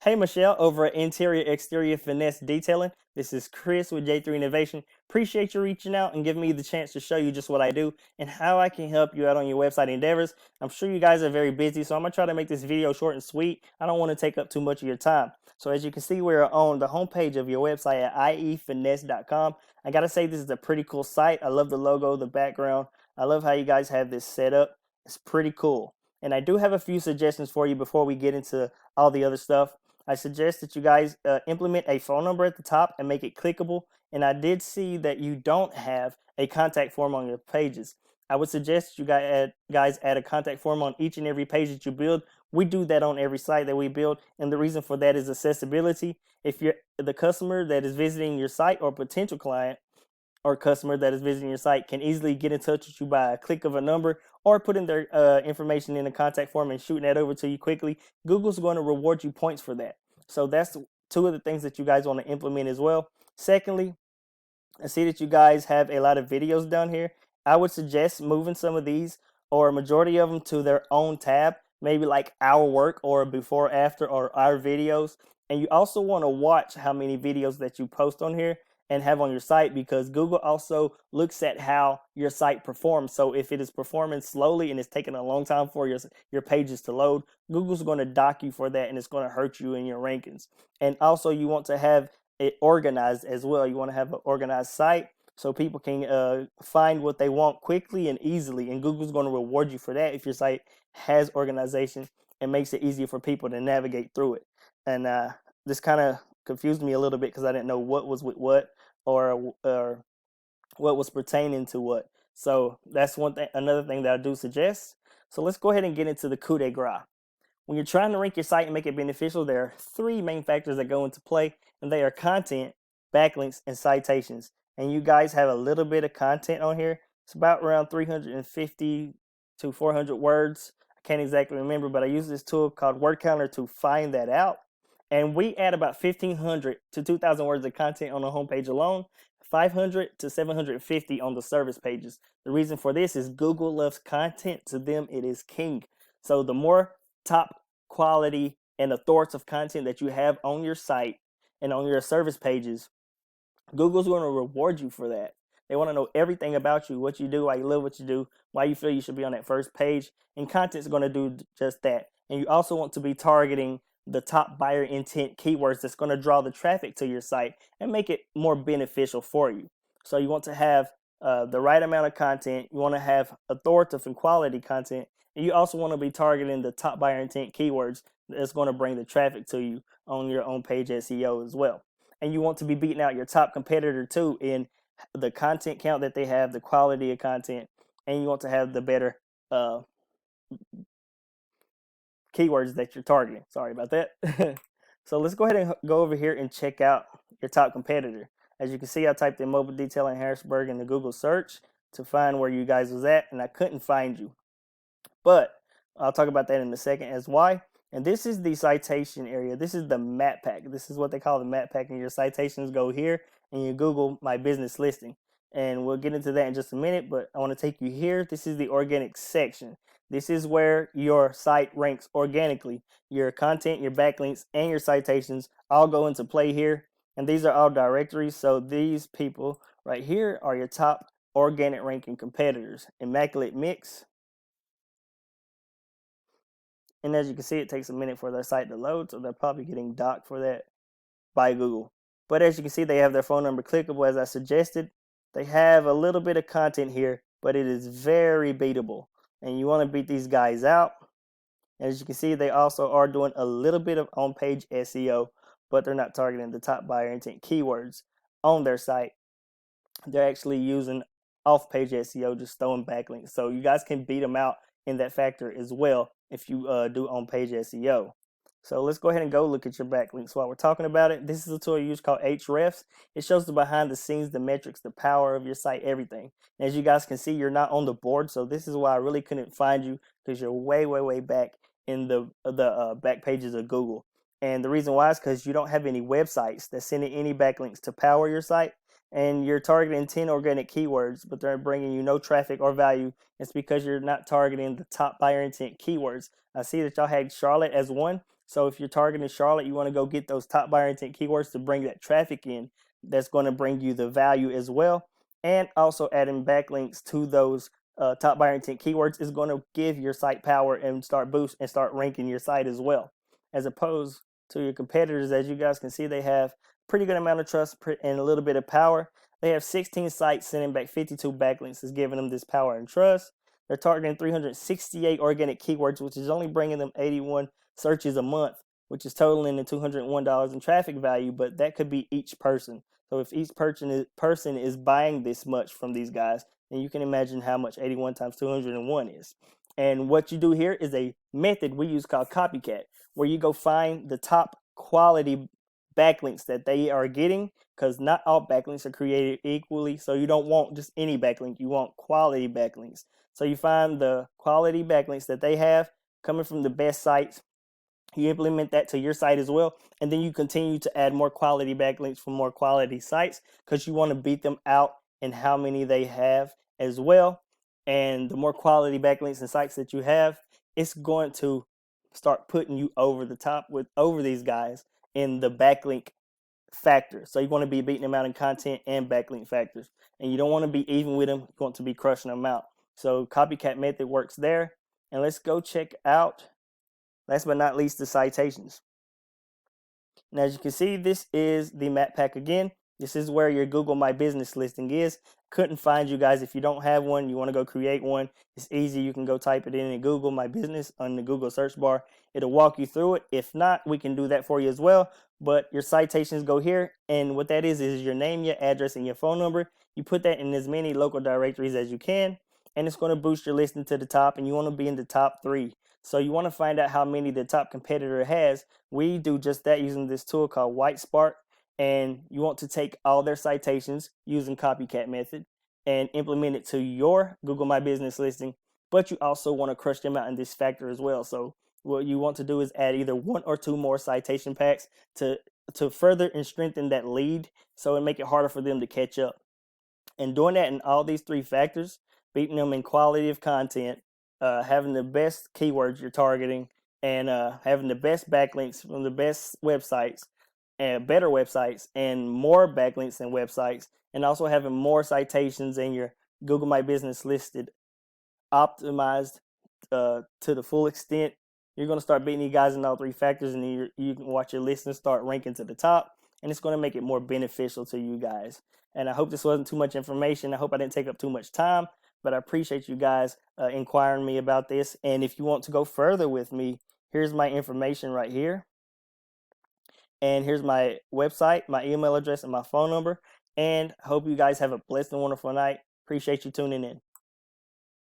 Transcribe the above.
Hey Michelle, over at Interior Exterior Finesse Detailing. This is Chris with J3 Innovation. Appreciate you reaching out and giving me the chance to show you just what I do and how I can help you out on your website endeavors. I'm sure you guys are very busy, so I'm gonna try to make this video short and sweet. I don't want to take up too much of your time. So as you can see, we're on the homepage of your website at iefinesse.com. I gotta say, this is a pretty cool site. I love the logo, the background. I love how you guys have this set up. It's pretty cool. And I do have a few suggestions for you before we get into all the other stuff. I suggest that you guys implement a phone number at the top and make it clickable. And I did see that you don't have a contact form on your pages. I would suggest you guys add a contact form on each and every page that you build. We do that on every site that we build, and the reason for that is accessibility. If you're the customer that is visiting your site or potential client or customer that is visiting your site can easily get in touch with you by a click of a number or putting their information in a contact form and shooting that over to you quickly, Google's going to reward you points for that. So that's two of the things that you guys want to implement as well. Secondly, I see that you guys have a lot of videos down here. I would suggest moving some of these or a majority of them to their own tab, maybe like our work or before, after, or our videos. And you also want to watch how many videos that you post on here and have on your site, because Google also looks at how your site performs. So if it is performing slowly and it's taking a long time for your pages to load, Google's going to dock you for that, and it's going to hurt you in your rankings. And also you want to have it organized as well. You want to have an organized site so people can find what they want quickly and easily, and Google's going to reward you for that if your site has organization and makes it easier for people to navigate through it. And this kind of confused me a little bit because I didn't know what was with what, or what was pertaining to what. So that's one thing. Another thing that I do suggest. So let's go ahead and get into the coup de grace. When you're trying to rank your site and make it beneficial, there are three main factors that go into play, and they are content, backlinks, and citations. And you guys have a little bit of content on here. It's about around 350 to 400 words. I can't exactly remember, but I use this tool called Word Counter to find that out. And we add about 1,500 to 2,000 words of content on the homepage alone, 500 to 750 on the service pages. The reason for this is Google loves content. To them, it is king. So the more top quality and authoritative content that you have on your site and on your service pages, Google's going to reward you for that. They want to know everything about you, what you do, why you live what you do, why you feel you should be on that first page, and content's going to do just that. And you also want to be targeting the top buyer intent keywords that's going to draw the traffic to your site and make it more beneficial for you. So you want to have the right amount of content. You want to have authoritative and quality content. And you also want to be targeting the top buyer intent keywords that's going to bring the traffic to you on your own page SEO as well. And you want to be beating out your top competitor too in the content count that they have, the quality of content, and you want to have the better keywords that you're targeting. Sorry about that. So let's go ahead and go over here and check out your top competitor. As you can see, I typed in mobile detailing Harrisburg in the Google search to find where you guys was at, and I couldn't find you. But I'll talk about that in a second as why. And this is the citation area. This is the map pack. This is what they call the map pack, and your citations go here, and you Google my business listing. And we'll get into that in just a minute, but I want to take you here. This is the organic section. This is where your site ranks organically. Your content, your backlinks, and your citations all go into play here. And these are all directories. So these people right here are your top organic ranking competitors. Immaculate Mix. And as you can see, it takes a minute for their site to load, so they're probably getting docked for that by Google. But as you can see, they have their phone number clickable as I suggested. They have a little bit of content here, but it is very beatable. And you want to beat these guys out. As you can see, they also are doing a little bit of on-page SEO, but they're not targeting the top buyer intent keywords on their site. They're actually using off-page SEO, just throwing backlinks. So you guys can beat them out in that factor as well if you do on-page SEO. So let's go ahead and go look at your backlinks while we're talking about it. This is a tool I use called Hrefs. It shows the behind the scenes, the metrics, the power of your site, everything. And as you guys can see, you're not on the board. So this is why I really couldn't find you, because you're way, way, way back in the back pages of Google. And the reason why is because you don't have any websites that's sending any backlinks to power your site. And you're targeting 10 organic keywords, but they're bringing you no traffic or value. It's because you're not targeting the top buyer intent keywords. I see that y'all had Charlotte as one. So if you're targeting Charlotte, you want to go get those top buyer intent keywords to bring that traffic in. That's going to bring you the value as well. And also adding backlinks to those top buyer intent keywords is going to give your site power and start ranking your site as well. As opposed to your competitors, as you guys can see, they have pretty good amount of trust and a little bit of power. They have 16 sites sending back 52 backlinks, is giving them this power and trust. They're targeting 368 organic keywords, which is only bringing them 81 searches a month, which is totaling to $201 in traffic value, but that could be each person. So if each person is buying this much from these guys, then you can imagine how much 81 times 201 is. And what you do here is a method we use called copycat, where you go find the top quality backlinks that they are getting, because not all backlinks are created equally. So you don't want just any backlink, you want quality backlinks. So you find the quality backlinks that they have coming from the best sites. You implement that to your site as well, and then you continue to add more quality backlinks from more quality sites, because you want to beat them out in how many they have as well. And the more quality backlinks and sites that you have, it's going to start putting you over the top over these guys in the backlink factor. So you want to be beating them out in content and backlink factors, and you don't want to be even with them. You want to be crushing them out. So copycat method works there. And let's go check out, last but not least, the citations. And as you can see, this is the map pack again. This is where your Google My Business listing is. Couldn't find you guys. If you don't have one, you want to go create one, it's easy. You can go type it in Google My Business on the Google search bar. It'll walk you through it. If not, we can do that for you as well. But your citations go here, and what that is your name, your address, and your phone number. You put that in as many local directories as you can, and it's going to boost your listing to the top, and you want to be in the top 3. So you want to find out how many the top competitor has. We do just that using this tool called WhiteSpark, and you want to take all their citations using copycat method and implement it to your Google My Business listing, but you also want to crush them out in this factor as well. So what you want to do is add either 1 or 2 more citation packs to further and strengthen that lead, so it make it harder for them to catch up. And doing that in all these 3 factors, beating them in quality of content, having the best keywords you're targeting, and having the best backlinks from the best websites and better websites and more backlinks and websites, and also having more citations in your Google My Business listed optimized to the full extent, you're going to start beating you guys in all 3 factors, and you can watch your listing start ranking to the top, and it's going to make it more beneficial to you guys. And I hope this wasn't too much information. I hope I didn't take up too much time, but I appreciate you guys inquiring me about this. And if you want to go further with me, here's my information right here. And here's my website, my email address, and my phone number. And I hope you guys have a blessed and wonderful night. Appreciate you tuning in.